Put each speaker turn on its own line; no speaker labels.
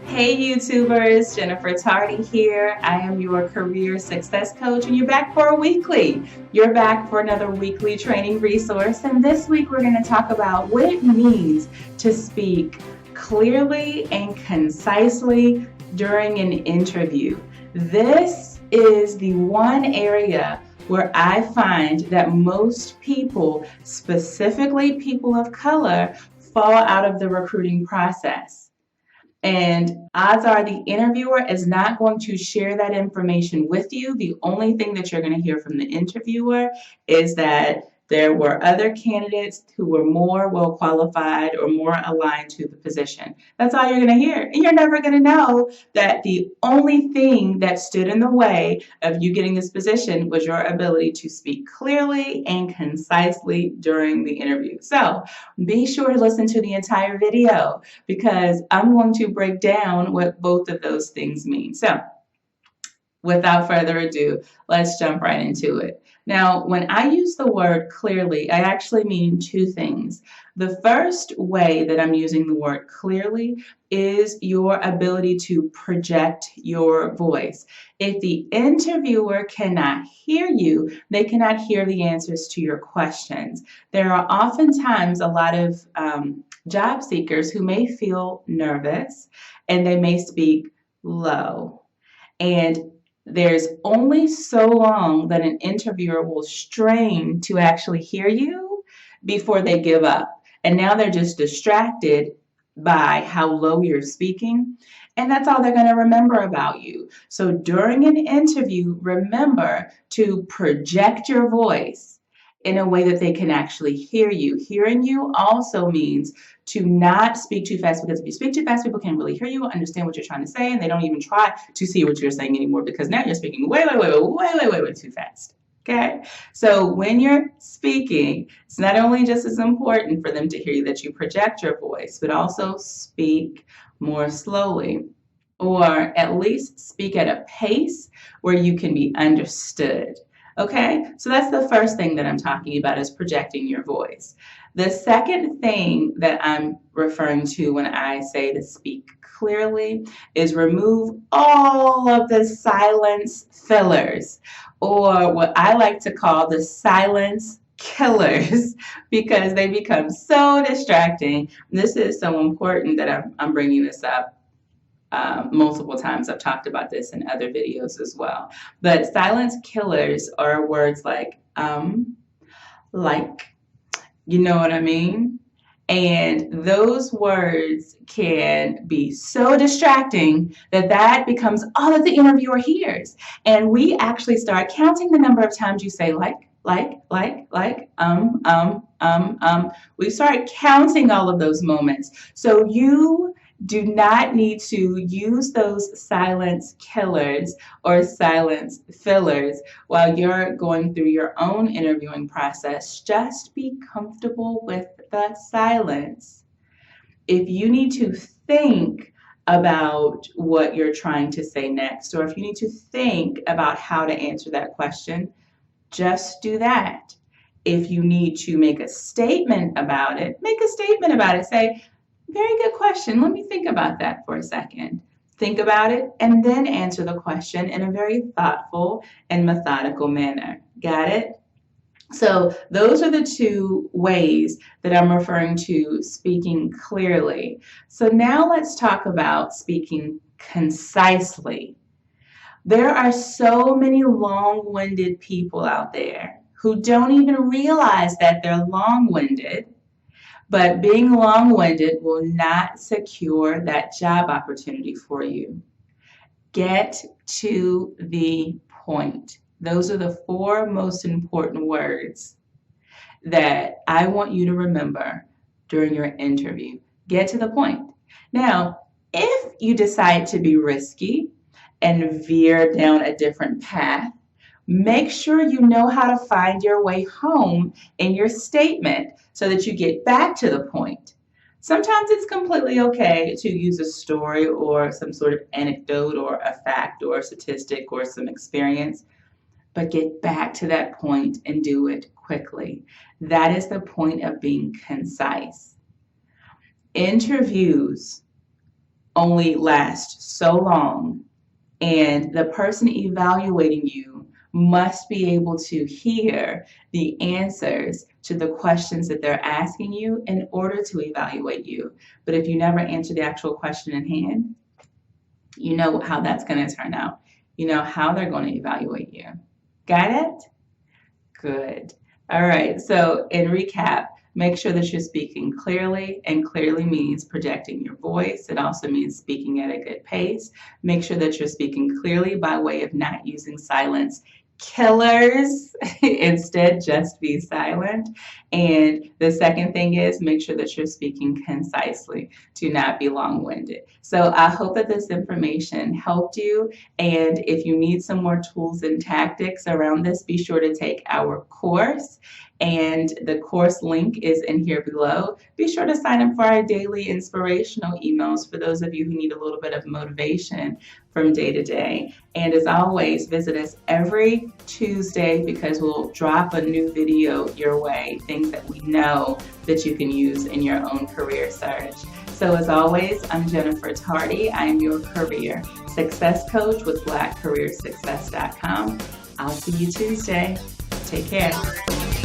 Hey YouTubers, Jennifer Tardy here. I am your career success coach and you're back for a weekly. You're back for another weekly training resource, and this week we're going to talk about what it means to speak clearly and concisely during an interview. This is the one area where I find that most people, specifically people of color, fall out of the recruiting process. And odds are the interviewer is not going to share that information with you. The only thing that you're going to hear from the interviewer is that there were other candidates who were more well qualified or more aligned to the position. That's all you're going to hear. And you're never going to know that the only thing that stood in the way of you getting this position was your ability to speak clearly and concisely during the interview. So be sure to listen to the entire video because I'm going to break down what both of those things mean. So without further ado, let's jump right into it. Now, when I use the word clearly, I actually mean two things. The first way that I'm using the word clearly is your ability to project your voice. If the interviewer cannot hear you, they cannot hear the answers to your questions. There are oftentimes a lot of job seekers who may feel nervous and they may speak low. And there's only so long that an interviewer will strain to actually hear you before they give up. And now they're just distracted by how low you're speaking. And that's all they're going to remember about you. So during an interview, remember to project your voice in a way that they can actually hear you. Hearing you also means to not speak too fast, because if you speak too fast, people can't really hear you, understand what you're trying to say, and they don't even try to see what you're saying anymore because now you're speaking way too fast. Okay? So when you're speaking, it's not only just as important for them to hear you that you project your voice, but also speak more slowly, or at least speak at a pace where you can be understood. Okay, so that's the first thing that I'm talking about, is projecting your voice. The second thing that I'm referring to when I say to speak clearly is remove all of the silence fillers, or what I like to call the silence killers, because they become so distracting. This is so important that I'm bringing this up multiple times. I've talked about this in other videos as well. But silence killers are words like, you know what I mean? And those words can be so distracting that becomes all that the interviewer hears. And we actually start counting the number of times you say We start counting all of those moments. So you do not need to use those silence killers or silence fillers while you're going through your own interviewing process. Just be comfortable with the silence. If you need to think about what you're trying to say next, or if you need to think about how to answer that question, just do that. If you need to make a statement about it, make a statement about it. Say, very good question. Let me think about that for a second. Think about it and then answer the question in a very thoughtful and methodical manner. Got it? So those are the two ways that I'm referring to speaking clearly. So now let's talk about speaking concisely. There are so many long-winded people out there who don't even realize that they're long-winded. But being long-winded will not secure that job opportunity for you. Get to the point. Those are the four most important words that I want you to remember during your interview. Get to the point. Now, if you decide to be risky and veer down a different path, make sure you know how to find your way home in your statement so that you get back to the point. Sometimes it's completely okay to use a story or some sort of anecdote or a fact or a statistic or some experience. but get back to that point and do it quickly. That is the point of being concise. Interviews only last so long, and the person evaluating you must be able to hear the answers to the questions that they're asking you in order to evaluate you. But if you never answer the actual question in hand, you know how that's going to turn out. You know how they're going to evaluate you. Got it? Good. All right. So in recap, make sure that you're speaking clearly, and clearly means projecting your voice. It also means speaking at a good pace. Make sure that you're speaking clearly by way of not using silence killers. Instead, just be silent. And the second thing is make sure that you're speaking concisely. Do not be long-winded. So I hope that this information helped you. And if you need some more tools and tactics around this, be sure to take our course. And the course link is in here below. Be sure to sign up for our daily inspirational emails for those of you who need a little bit of motivation from day to day. And as always, visit us every Tuesday because we'll drop a new video your way, things that we know that you can use in your own career search. So as always, I'm Jennifer Tardy. I am your career success coach with BlackCareerSuccess.com. I'll see you Tuesday. Take care.